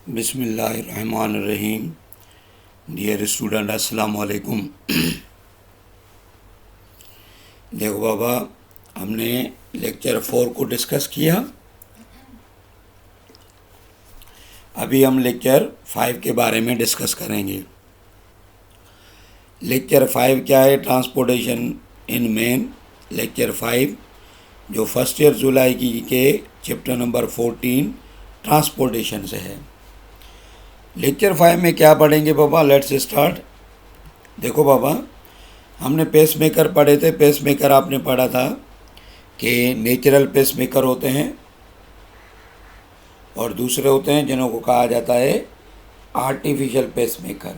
बिस्मिल्लाहिर्रहमानिर्रहीम। Dear student, अस्सलाम वालेकुम। देखो बाबा, हमने लेक्चर 4 को डिस्कस किया। अभी हम लेक्चर 5 के बारे में डिस्कस करेंगे। लेक्चर 5 क्या है? ट्रांसपोर्टेशन इन मेन। लेक्चर 5 जो फर्स्ट ईयर जुलाई के चैप्टर नंबर 14 ट्रांसपोर्टेशन से है। लेक्चर 5 में क्या पढ़ेंगे बाबा? Let's start. देखो बाबा, हमने पेस मेकर पढ़े थे। पेस मेकर आपने पढ़ा था कि नेचुरल पेस मेकर होते हैं और दूसरे होते हैं जिन्हों को कहा जाता है artificial pacemaker.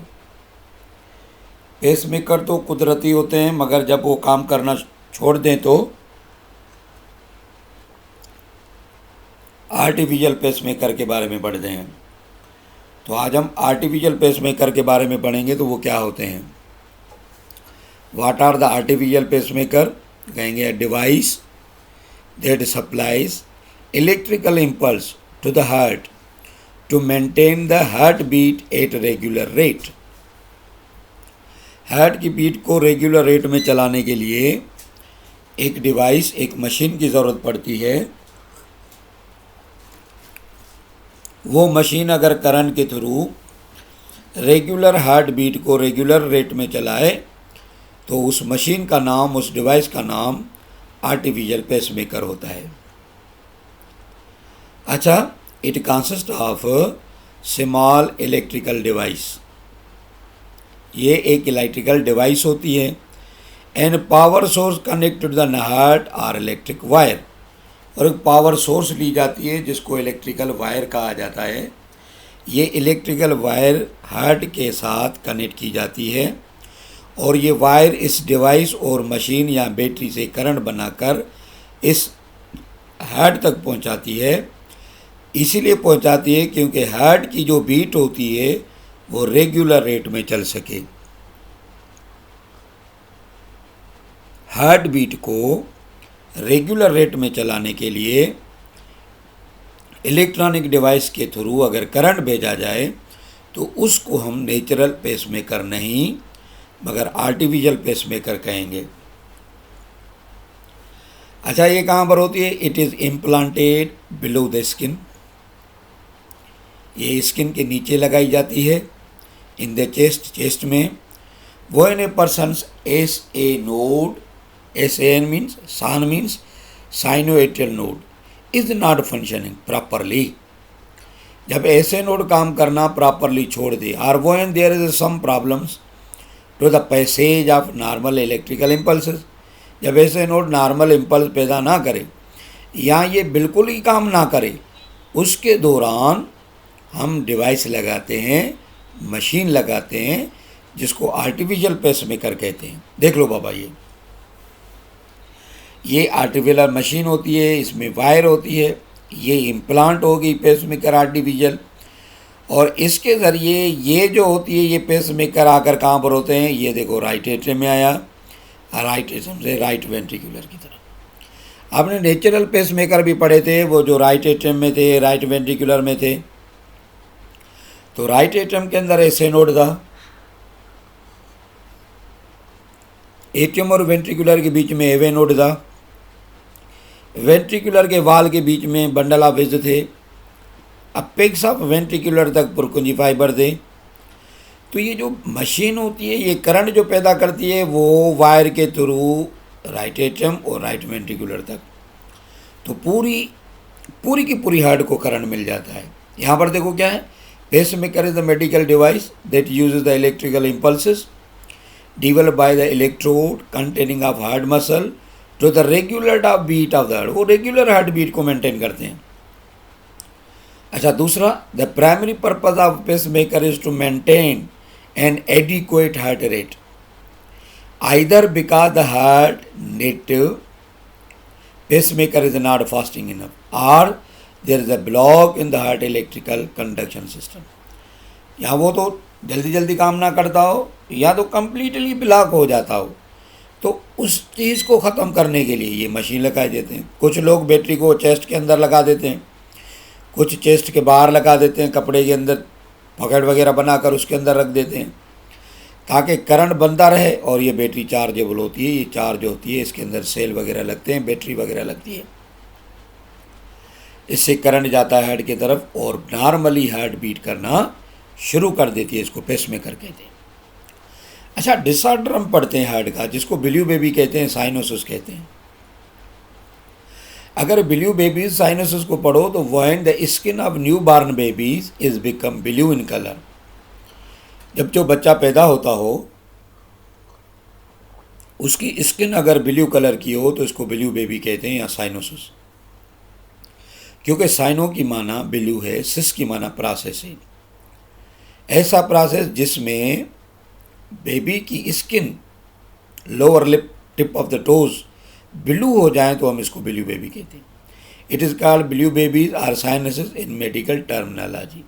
Pacemaker तो कुदरती होते हैं, मगर जब वो काम करना छोड़ दें तो आर्टिफिशियल पेस मेकर के बारे में पढ़ते हैं। तो आज हम आर्टिफिशियल पेस मेकर के बारे में पढ़ेंगे। तो वो क्या होते हैं? What are the artificial pacemaker? कहेंगे device that supplies electrical impulse to the heart to maintain the heartbeat at regular rate. Heart की बीट को रेगुलर रेट में चलाने के लिए एक डिवाइस, एक मशीन की ज़रूरत पड़ती है। वो मशीन अगर करंट के थ्रू रेगुलर हार्ट बीट को रेगुलर रेट में चलाए तो उस मशीन का नाम, उस डिवाइस का नाम आर्टिफिशियल पेस मेकर होता है। अच्छा, it consist of small electrical device. ये एक इलेक्ट्रिकल डिवाइस होती है and power source connected to the heart और इलेक्ट्रिक वायर। और एक पावर सोर्स ली जाती है जिसको इलेक्ट्रिकल वायर कहा जाता है। ये इलेक्ट्रिकल वायर हार्ट के साथ कनेक्ट की जाती है और ये वायर इस डिवाइस और मशीन या बैटरी से करंट बनाकर इस हार्ट तक पहुंचाती है। इसीलिए पहुंचाती है क्योंकि हार्ट की जो बीट होती है वो रेगुलर रेट में चल सके। हार्ट बीट को रेगुलर रेट में चलाने के लिए इलेक्ट्रॉनिक डिवाइस के थ्रू अगर करंट भेजा जाए तो उसको हम नेचुरल पेस मेकर नहीं मगर आर्टिफिशियल पेस मेकर कहेंगे। अच्छा, ये कहाँ पर होती है? It is implanted below the skin. ये स्किन के नीचे लगाई जाती है, इन द चेस्ट में। वो in a person's S A node, SAN means SAN means sinoatrial node is not functioning properly. जब ऐसे नोड काम करना प्रॉपरली छोड़ दे और वो and there is some problems to the passage of normal electrical impulses. जब ऐसे नोड नॉर्मल इम्पल्स पैदा ना करे या ये बिल्कुल ही काम ना करे, उसके दौरान हम डिवाइस लगाते हैं, मशीन लगाते हैं जिसको आर्टिफिशियल पेस मेकर कहते हैं। देख लो बाबा, ये आर्टिफिशियल मशीन होती है, इसमें वायर होती है, ये इम्प्लांट होगी पेस मेकर आर्टिफिशियल, और इसके ज़रिए ये जो होती है ये पेस मेकर आकर कहाँ पर होते हैं? ये देखो राइट एट्रियम में आया, राइट एट्रियम से राइट वेंट्रिकुलर की तरफ। आपने नेचुरल पेस मेकर भी पढ़े थे, वो जो राइट एट्रियम में थे, राइट वेंट्रिकुलर में थे। तो राइट एट्रियम के अंदर ऐसे नोड था, एट्रियम और वेंट्रिकुलर के बीच में एवे नोड था, वेंट्रिकुलर के वाल के बीच में बंडल ऑफ वेज थे, अपेक्स ऑफ वेंट्रिकुलर तक पुरकुंजी फाइबर थे। तो ये जो मशीन होती है ये करंट जो पैदा करती है वो वायर के थ्रू राइट एट्रियम और राइट वेंट्रिकुलर तक, तो पूरी की पूरी हार्ट को करंट मिल जाता है। यहाँ पर देखो क्या है? Pacemaker is the medical device that uses the electrical impulses developed by the electrode containing of heart muscle to the regular beat of the heart। वो रेगुलर हार्ट बीट को मेंटेन करते हैं। अच्छा, दूसरा, the primary purpose of pacemaker is to maintain an adequate heart rate either because the heart native pacemaker is not fasting enough और there is a block in the heart electrical conduction system. यहाँ वो तो जल्दी जल्दी काम ना करता हो या तो कम्प्लीटली ब्लॉक हो जाता हो, तो उस चीज़ को ख़त्म करने के लिए ये मशीन लगा देते हैं। कुछ लोग बैटरी को चेस्ट के अंदर लगा देते हैं, कुछ चेस्ट के बाहर लगा देते हैं, कपड़े के अंदर पॉकेट वगैरह बनाकर उसके अंदर रख देते हैं ताकि करंट बनता रहे और ये बैटरी चार्जेबल होती है। ये चार्ज होती है, इसके अंदर सेल वगैरह लगते हैं, बैटरी वगैरह लगती है, इससे करंट जाता है हेड की तरफ और नॉर्मली हार्ट बीट करना शुरू कर देती है। इसको पेसमेकर कहते हैं। अच्छा, डिसऑर्डर हम पढ़ते हैं हार्ट का, जिसको बिल्यू बेबी कहते हैं, साइनोसिस कहते हैं। अगर बिल्यू बेबीज साइनोसिस को पढ़ो तो when the skin of new born babies is become blue in colour, जब जो बच्चा पैदा होता हो उसकी स्किन अगर ब्लू कलर की हो तो इसको बिल्यू बेबी कहते हैं या साइनोसिस। क्योंकि साइनो की माना ब्लू है, सिस की माना प्रोसेस है, ऐसा प्रोसेस जिसमें बेबी की skin lower lip tip of the toes blue हो जाए तो हम इसको ब्लू बेबी कहते हैं। It is called blue babies or cyanosis in medical terminology,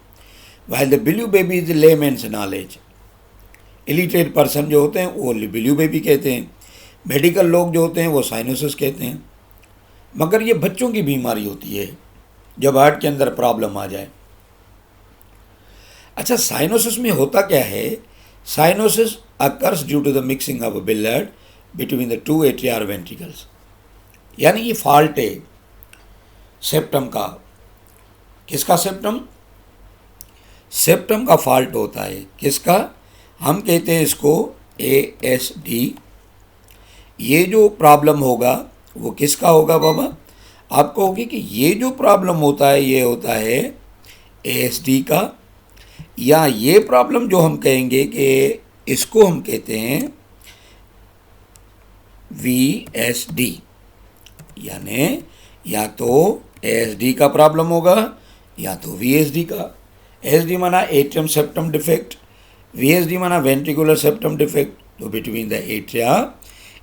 while the blue baby is layman's knowledge. Illiterate person जो होते हैं वो ब्लू बेबी कहते हैं, मेडिकल लोग जो होते हैं वो साइनोसिस कहते हैं। मगर ये बच्चों की बीमारी होती है जब हार्ट के अंदर प्रॉब्लम आ जाए। अच्छा, साइनोसिस में होता क्या है? Cyanosis occurs due to the mixing of blood between the two atrial ventricles, यानी ये फॉल्ट है सेप्टम का। किसका सेप्टम? सेप्टम का फॉल्ट होता है। किसका? हम कहते हैं इसको ASD। ये जो प्रॉब्लम होगा वो किसका होगा बाबा? आपको होगी कि ये जो प्रॉब्लम होता है ये होता है ASD का, या ये प्रॉब्लम जो हम कहेंगे कि इसको हम कहते हैं VSD, यानी या तो ASD का प्रॉब्लम होगा या तो VSD का। ASD माना एट्रियम सेप्टम डिफेक्ट, VSD माना वेंट्रिकुलर सेप्टम डिफेक्ट। तो between the atria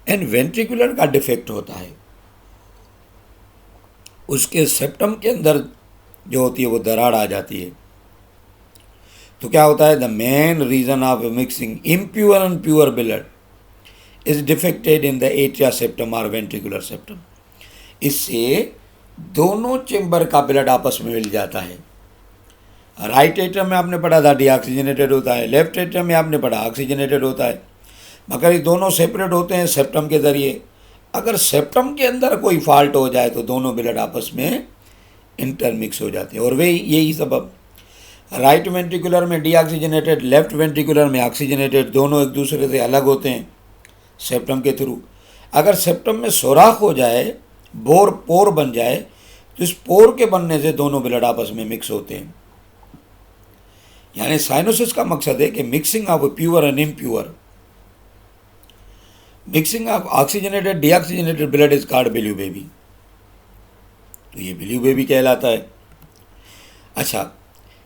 and ventricular का डिफेक्ट होता है, उसके सेप्टम के अंदर जो होती है वो दरार आ जाती है। तो क्या होता है? The main reason of mixing impure and pure blood is defected in the atria septum और वेंट्रिकुलर सेप्टम। इससे दोनों चेम्बर का ब्लड आपस में मिल जाता है। राइट एट्रियम में आपने पढ़ा था डीऑक्सीजनेटेड होता है, लेफ्ट एट्रियम में आपने पढ़ा ऑक्सीजनेटेड होता है, मगर ये दोनों सेपरेट होते हैं सेप्टम के ज़रिए। अगर सेप्टम के अंदर कोई फॉल्ट हो जाए तो दोनों ब्लड आपस में इंटरमिक्स हो जाते हैं। और वे यही सबब राइट वेंट्रिकुलर में डीऑक्सीजनेटेड, लेफ्ट वेंट्रिकुलर में ऑक्सीजनेटेड, दोनों एक दूसरे से अलग होते हैं सेप्टम के थ्रू। अगर सेप्टम में सुराख हो जाए, पोर बन जाए, तो इस पोर के बनने से दोनों ब्लड आपस में मिक्स होते हैं। यानी साइनोसिस का मकसद है कि mixing of pure and impure, mixing of oxygenated deoxygenated blood is called blue baby. तो ये ब्लू बेबी कहलाता है। अच्छा,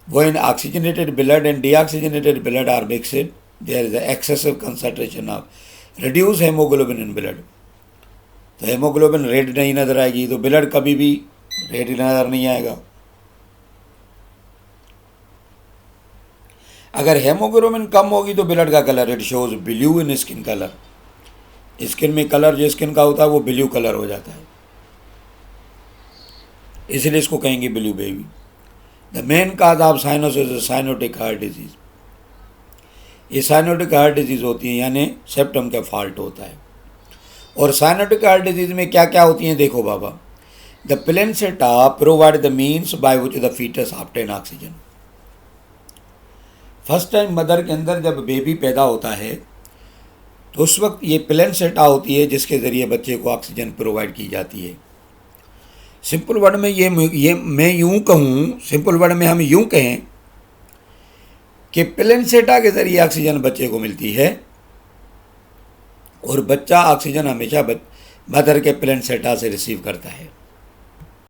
when oxygenated blood and deoxygenated blood are mixed, there is an excessive concentration of reduced hemoglobin in blood। तो haemoglobin red नहीं नजर आएगी तो ब्लड कभी भी रेड नजर नहीं आएगा। अगर हेमोग्लोबिन कम होगी तो ब्लड का colour it shows blue in skin colour. Skin में कलर जो स्किन का होता है वो ब्लू कलर हो जाता है, इसलिए इसको कहेंगे blue baby. The main cause of cyanosis is cyanotic heart disease. ये साइनोटिक हार्ट डिजीज होती है, यानी सेप्टम का फॉल्ट होता है। और साइनोटिक हार्ट डिजीज में क्या क्या होती हैं देखो बाबा। The placenta provide the means by which the foetus obtain oxygen. First time mother के अंदर जब बेबी पैदा होता है तो उस वक्त ये प्लेसेंटा होती है जिसके ज़रिए बच्चे को ऑक्सीजन प्रोवाइड की जाती है। सिंपल वर्ड में ये मैं यूँ कहूँ, सिंपल वर्ड में हम यूँ कहें कि प्लेसेंटा के ज़रिए ऑक्सीजन बच्चे को मिलती है और बच्चा ऑक्सीजन हमेशा मदर के प्लेसेंटा से रिसीव करता है।